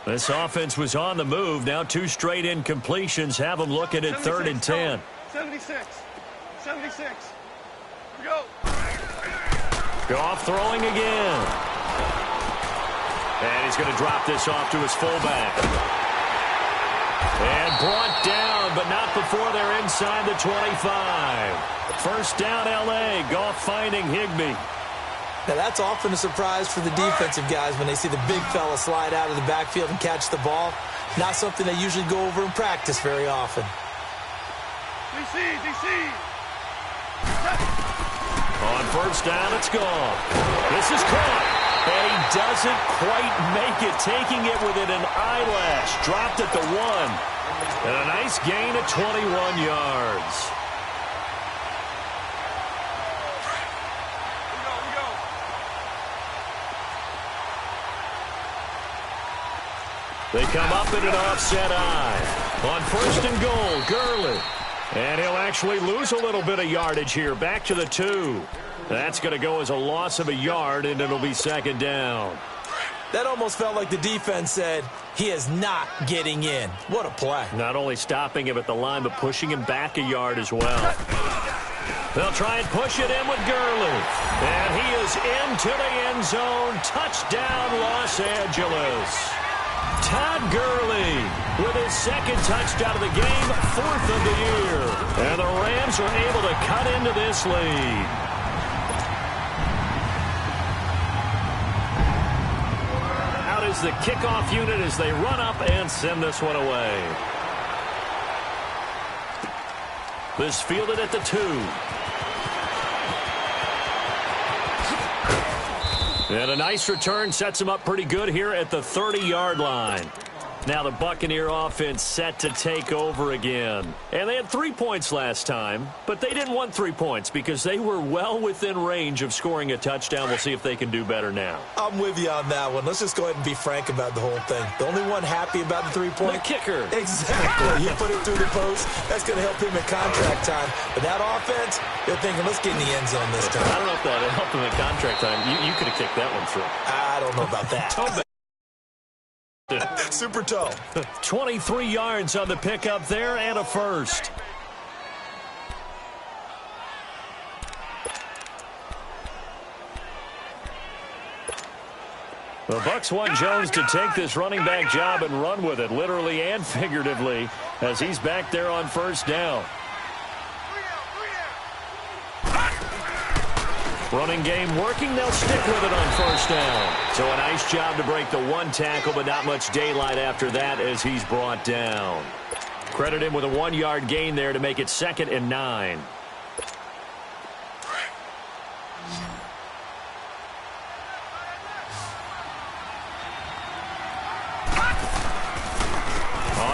This offense was on the move. Now 2 straight incompletions have them looking at 3rd and 10. 76. 76. Here we go. Goff throwing again. And he's going to drop this off to his fullback. And brought down, but not before they're inside the 25. First down, L.A. Goff finding Higbee. Now, that's often a surprise for the defensive guys when they see the big fella slide out of the backfield and catch the ball. Not something they usually go over in practice very often. DC. On first down, it's gone. This is caught. And he doesn't quite make it, taking it within an eyelash. Dropped at the 1. And a nice gain of 21 yards. They come up in an offset eye. On 1st and goal, Gurley. And he'll actually lose a little bit of yardage here. Back to the 2. That's going to go as a loss of a yard, and it'll be 2nd down. That almost felt like the defense said, he is not getting in. What a play. Not only stopping him at the line, but pushing him back a yard as well. They'll try and push it in with Gurley. And he is into the end zone. Touchdown, Los Angeles. Todd Gurley with his 2nd touchdown of the game, 4th of the year. And the Rams are able to cut into this lead. Out is the kickoff unit as they run up and send this one away. This fielded at the 2. And a nice return sets him up pretty good here at the 30-yard line. Now the Buccaneer offense set to take over again. And they had 3 points last time, but they didn't want 3 points because they were well within range of scoring a touchdown. We'll see if they can do better now. I'm with you on that one. Let's just go ahead and be frank about the whole thing. The only one happy about the 3-point? The kicker. Exactly. He put it through the post. That's going to help him at contract time. But that offense, they're thinking, let's get in the end zone this time. I don't know if that helped him at contract time. You could have kicked that one through. I don't know about that. Super toe. 23 yards on the pickup there and a first. The Bucs want Jones to take this running back job and run with it, literally and figuratively, as he's back there on first down. Running game working. They'll stick with it on first down. So a nice job to break the 1 tackle, but not much daylight after that as he's brought down. Credit him with a 1-yard gain there to make it 2nd and 9.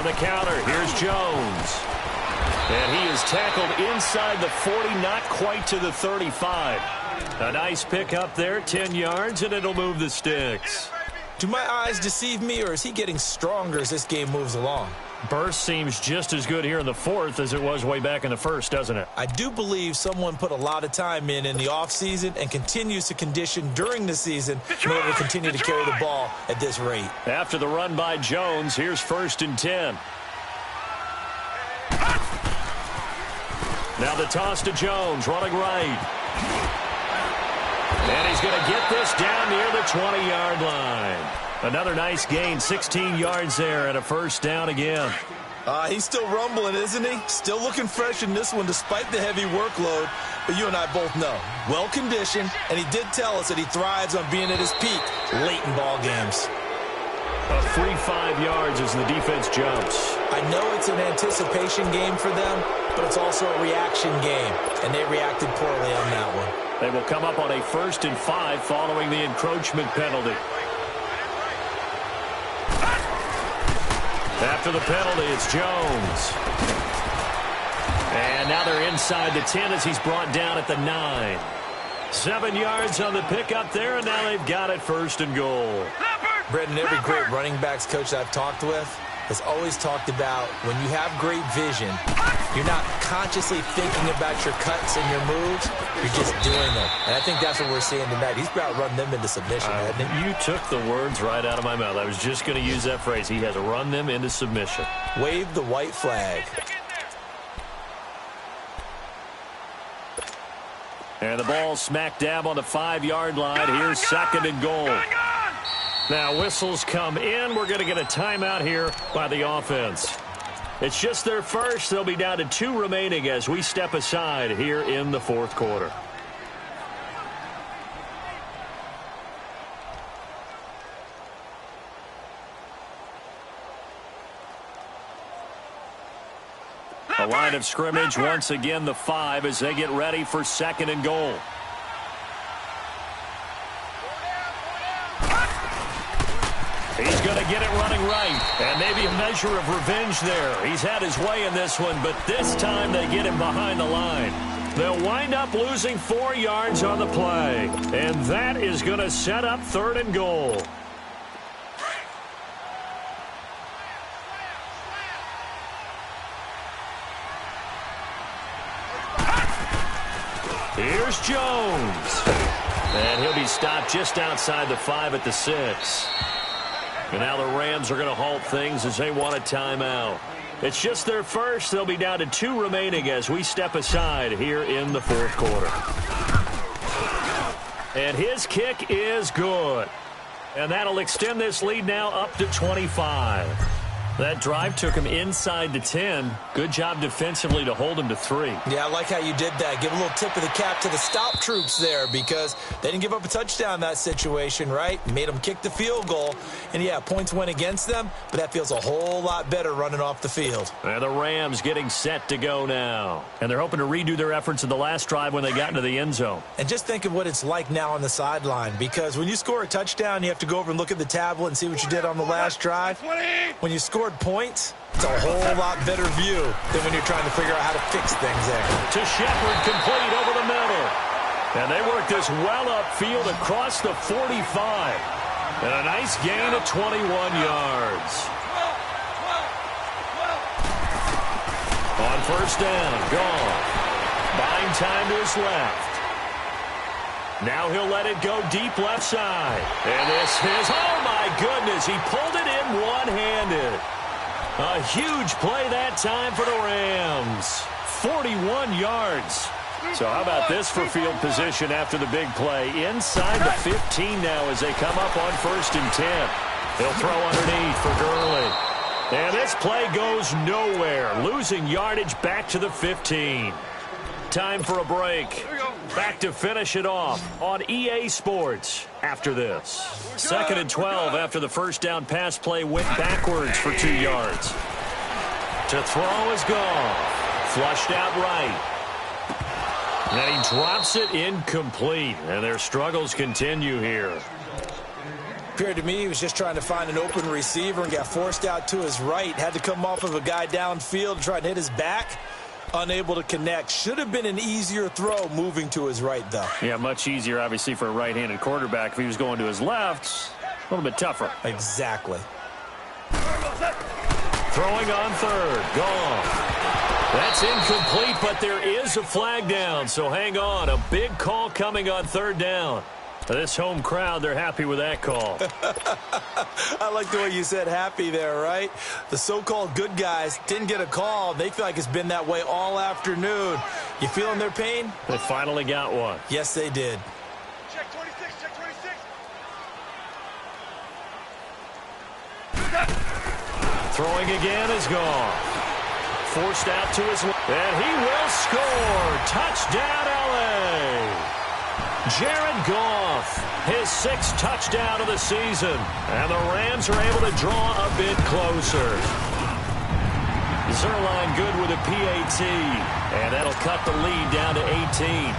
On the counter, here's Jones. And he is tackled inside the 40, not quite to the 35. A nice pick up there, 10 yards, and it'll move the sticks. Do my eyes deceive me, or is he getting stronger as this game moves along? Burst seems just as good here in the fourth as it was way back in the first, doesn't it? I do believe someone put a lot of time in the offseason and continues to condition during the season in order to continue to carry the ball at this rate. After the run by Jones, here's 1st and 10. Now the toss to Jones, running right. And he's going to get this down near the 20-yard line. Another nice gain, 16 yards there, and a first down again. He's still rumbling, isn't he? Still looking fresh in this one despite the heavy workload. But you and I both know, well-conditioned, and he did tell us that he thrives on being at his peak late in ball games. A free 5 yards as the defense jumps. I know it's an anticipation game for them, but it's also a reaction game, and they reacted poorly on that one. They will come up on a 1st and 5 following the encroachment penalty. After the penalty, it's Jones. And now they're inside the 10 as he's brought down at the 9. 7 yards on the pickup there, and now they've got it 1st and goal. Brendan, every great running backs coach I've talked with has always talked about when you have great vision, you're not consciously thinking about your cuts and your moves, you're just doing them. And I think that's what we're seeing tonight. He's about run them into submission, hasn't he? You took the words right out of my mouth. I was just going to use that phrase. He has run them into submission. Wave the white flag. And the ball smack dab on the 5-yard line. Here's 2nd and goal. Now whistles come in. We're going to get a timeout here by the offense. It's just their first. They'll be down to 2 remaining as we step aside here in the 4th quarter. A line of scrimmage once again, the 5 as they get ready for 2nd and goal. He's going to get it running right, and maybe a measure of revenge there. He's had his way in this one, but this time they get him behind the line. They'll wind up losing 4 yards on the play, and that is going to set up 3rd and goal. Here's Jones, and he'll be stopped just outside the 5 at the 6. And now the Rams are going to halt things as they want a timeout. It's just their first. They'll be down to 2 remaining as we step aside here in the 4th quarter. And his kick is good. And that'll extend this lead now up to 25. That drive took him inside the 10. Good job defensively to hold him to 3. Yeah, I like how you did that. Give a little tip of the cap to the stop troops there because they didn't give up a touchdown in that situation, right? Made them kick the field goal. And, yeah, points went against them, but that feels a whole lot better running off the field. And the Rams getting set to go now. And they're hoping to redo their efforts in the last drive when they got into the end zone. And just think of what it's like now on the sideline because when you score a touchdown, you have to go over and look at the tablet and see what you did on the last drive. When you scored points, it's a whole lot better view than when you're trying to figure out how to fix things there. To Shepard, complete over the middle. And they work this well upfield across the 45. And a nice gain of 21 yards. On 1st down, gone. Buying time to his left. Now he'll let it go deep left side. And this is, oh my goodness, he pulled it in one-handed. A huge play that time for the Rams. 41 yards. So how about this for field position after the big play? Inside the 15 now as they come up on 1st and 10. He'll throw underneath for Gurley. And this play goes nowhere. Losing yardage back to the 15. Time for a break. Back to finish it off on EA Sports after this. 2nd and 12 after the first down pass play went backwards for 2 yards. To throw is gone. Flushed out right. And he drops it incomplete. And their struggles continue here. Appeared to me he was just trying to find an open receiver and got forced out to his right. Had to come off of a guy downfield and try to hit his back. Unable to connect. Should have been an easier throw moving to his right, though. Yeah, much easier, obviously, for a right-handed quarterback. If he was going to his left, a little bit tougher. Exactly. Throwing on third. Gone. That's incomplete, but there is a flag down, so hang on. A big call coming on third down. This home crowd, they're happy with that call. I like the way you said happy there, right? The so-called good guys didn't get a call. They feel like it's been that way all afternoon. You feeling their pain? They finally got one. Yes, they did. Check 26, check 26. Throwing again is gone. Forced out to his left. And he will score. Touchdown, L.A. Jared Goff, his 6th touchdown of the season. And the Rams are able to draw a bit closer. Zerline good with a PAT. And that'll cut the lead down to 18.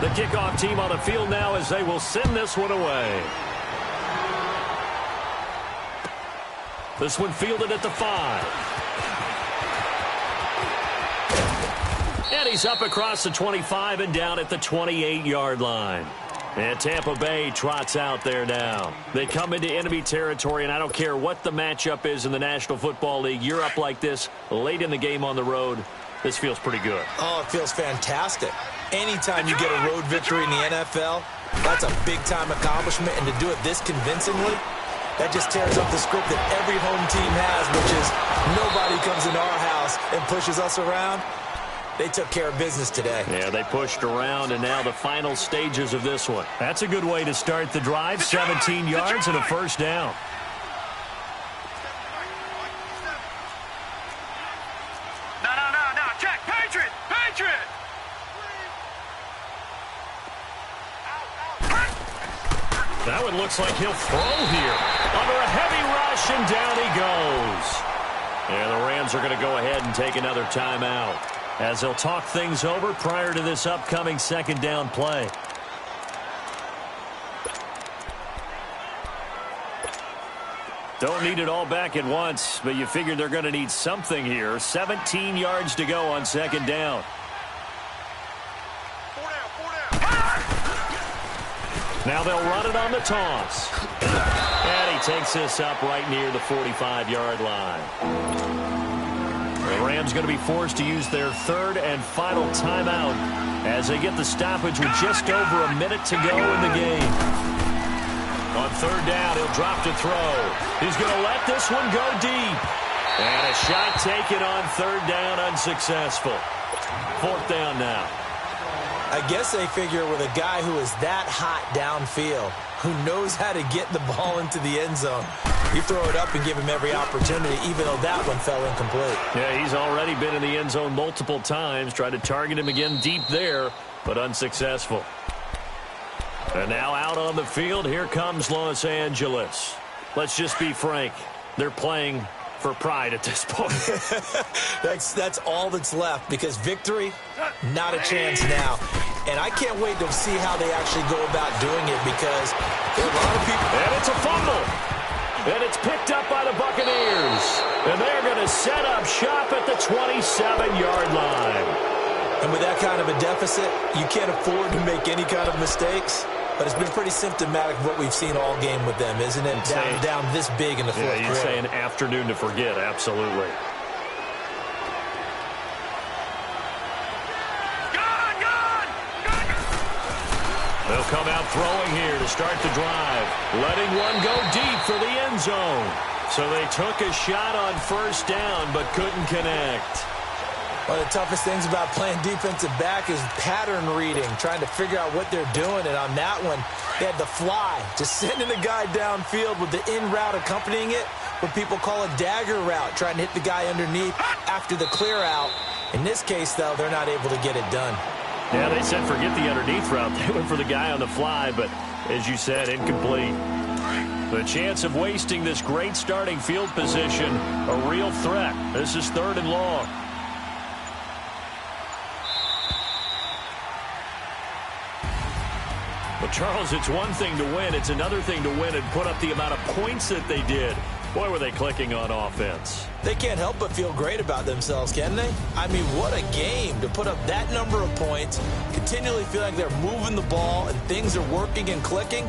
The kickoff team on the field now as they will send this one away. This one fielded at the 5. And he's up across the 25 and down at the 28-yard line. And Tampa Bay trots out there now. They come into enemy territory, and I don't care what the matchup is in the National Football League. You're up like this late in the game on the road. This feels pretty good. Oh, it feels fantastic. Anytime you get a road victory in the NFL, that's a big-time accomplishment. And to do it this convincingly, that just tears up the script that every home team has, which is nobody comes into our house and pushes us around. They took care of business today. Yeah, they pushed around, and now the final stages of this one. That's a good way to start the drive. 17 yards and a first down. No. Check. Patriot. That one looks like he'll throw here. Under a heavy rush, and down he goes. And the Rams are going to go ahead and take another timeout as they'll talk things over prior to this upcoming second down play. Don't need it all back at once, but you figure they're going to need something here. 17 yards to go on second down. Now they'll run it on the toss. And he takes this up right near the 45-yard line. The Rams going to be forced to use their third and final timeout as they get the stoppage with just over a minute to go in the game. On third down, he'll drop to throw. He's going to let this one go deep. And a shot taken on third down, unsuccessful. Fourth down now. I guess they figure with a guy who is that hot downfield, who knows how to get the ball into the end zone, you throw it up and give him every opportunity, even though that one fell incomplete. Yeah, he's already been in the end zone multiple times. Tried to target him again deep there, but unsuccessful. And now out on the field, here comes Los Angeles. Let's just be frank. They're playing for pride at this point. That's all that's left, because victory, not a chance now. And I can't wait to see how they actually go about doing it, because there are a lot of people. And it's a fumble. And it's picked up by the Buccaneers. And they're going to set up shop at the 27-yard line. And with that kind of a deficit, you can't afford to make any kind of mistakes. But it's been pretty symptomatic of what we've seen all game with them, isn't it? Down this big in the fourth quarter. Yeah, you'd say an afternoon to forget, absolutely. They'll come out throwing here to start the drive. Letting one go deep for the end zone. So they took a shot on first down, but couldn't connect. One of the toughest things about playing defensive back is pattern reading, trying to figure out what they're doing. And on that one, they had the fly, just sending a guy downfield with the in route accompanying it, what people call a dagger route, trying to hit the guy underneath after the clear out. In this case, though, they're not able to get it done. Yeah, they said forget the underneath route. They went for the guy on the fly, but as you said, incomplete. The chance of wasting this great starting field position, a real threat. This is third and long. The Charles, it's one thing to win. It's another thing to win and put up the amount of points that they did. Boy, were they clicking on offense. They can't help but feel great about themselves, can they? I mean, what a game to put up that number of points, continually feel like they're moving the ball and things are working and clicking.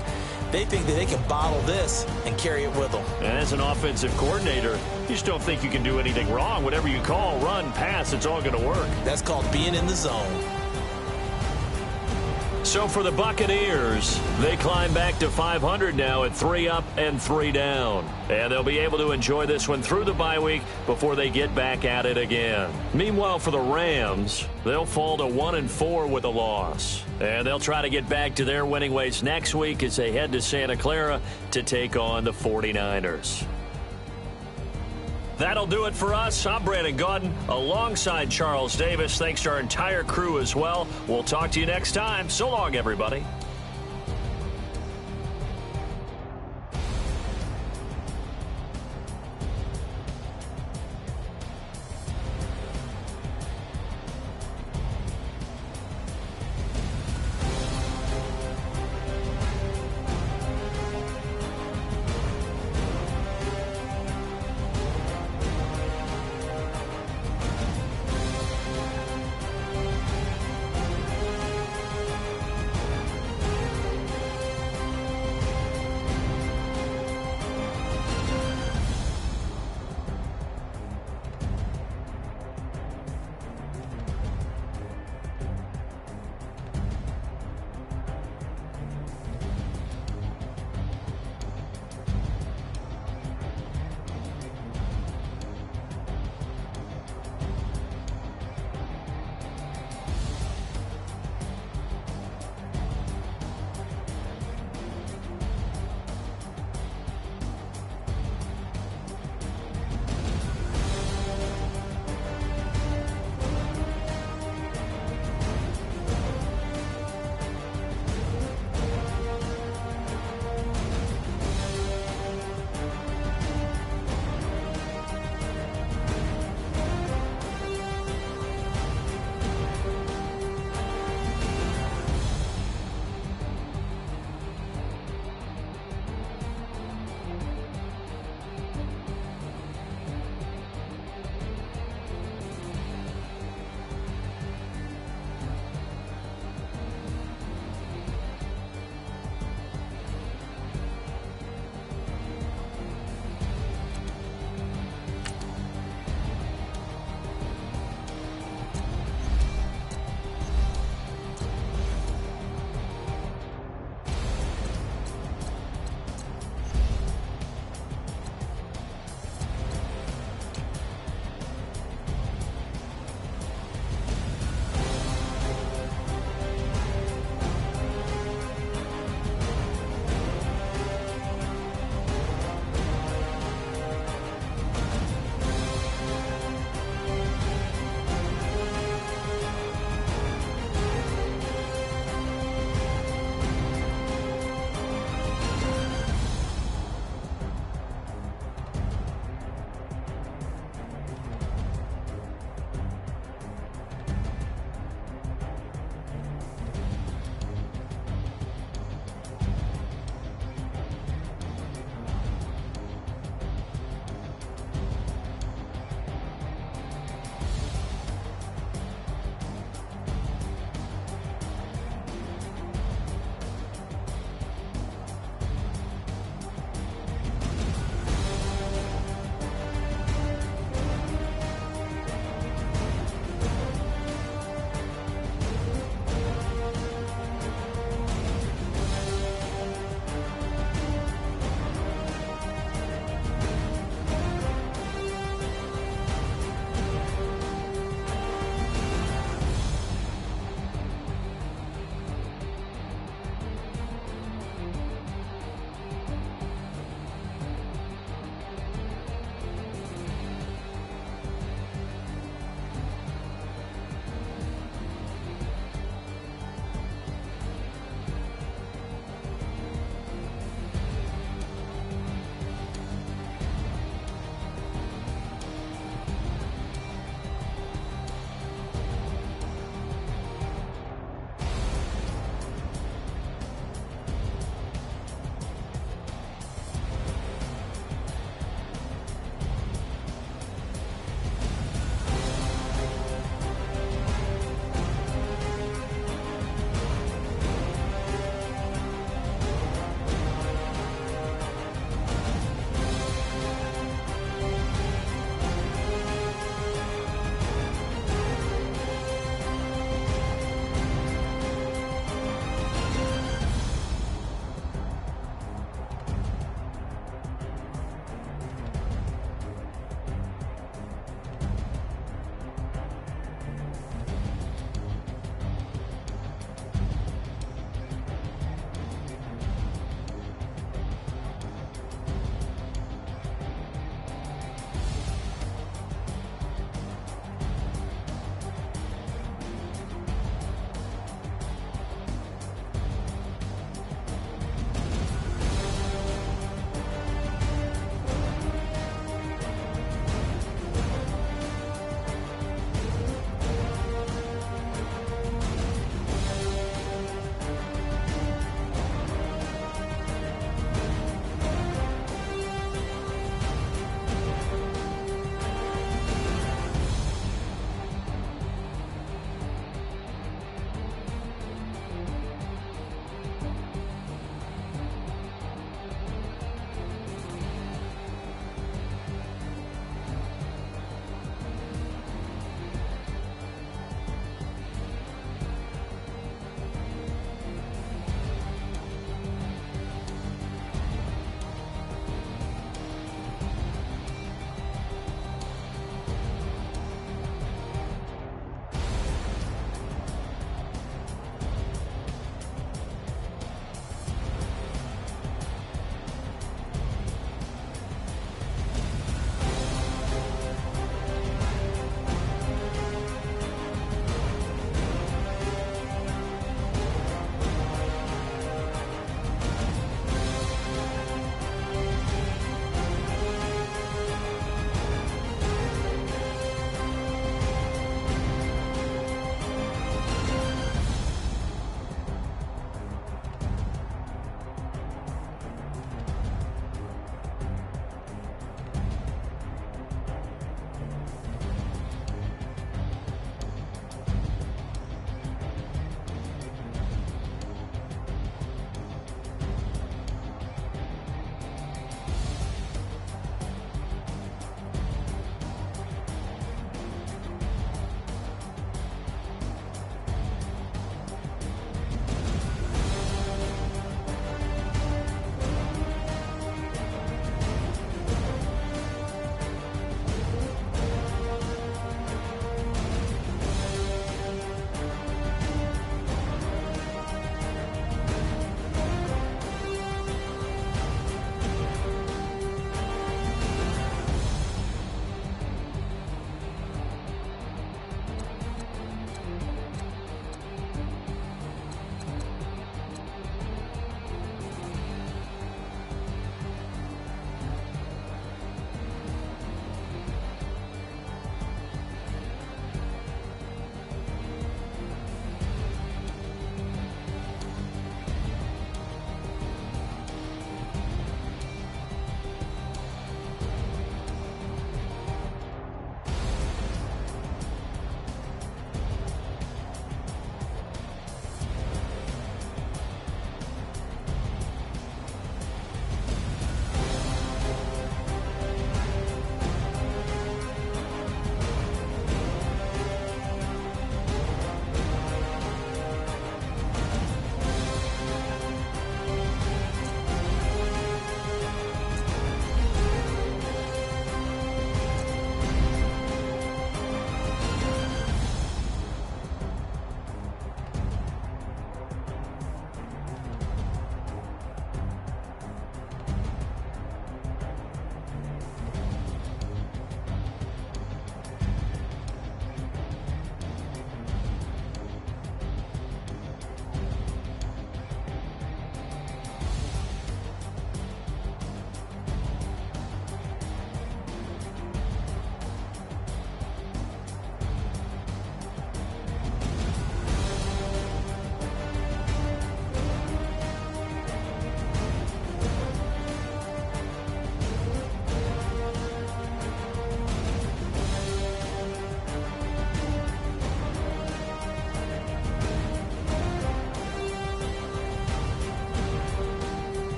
They think that they can bottle this and carry it with them. And as an offensive coordinator, you just don't think you can do anything wrong. Whatever you call, run, pass, it's all going to work. That's called being in the zone. So for the Buccaneers, they climb back to 500 now at 3 up and 3 down. And they'll be able to enjoy this one through the bye week before they get back at it again. Meanwhile, for the Rams, they'll fall to 1-4 with a loss. And they'll try to get back to their winning ways next week as they head to Santa Clara to take on the 49ers. That'll do it for us. I'm Brandon Gaudin alongside Charles Davis. Thanks to our entire crew as well. We'll talk to you next time. So long, everybody.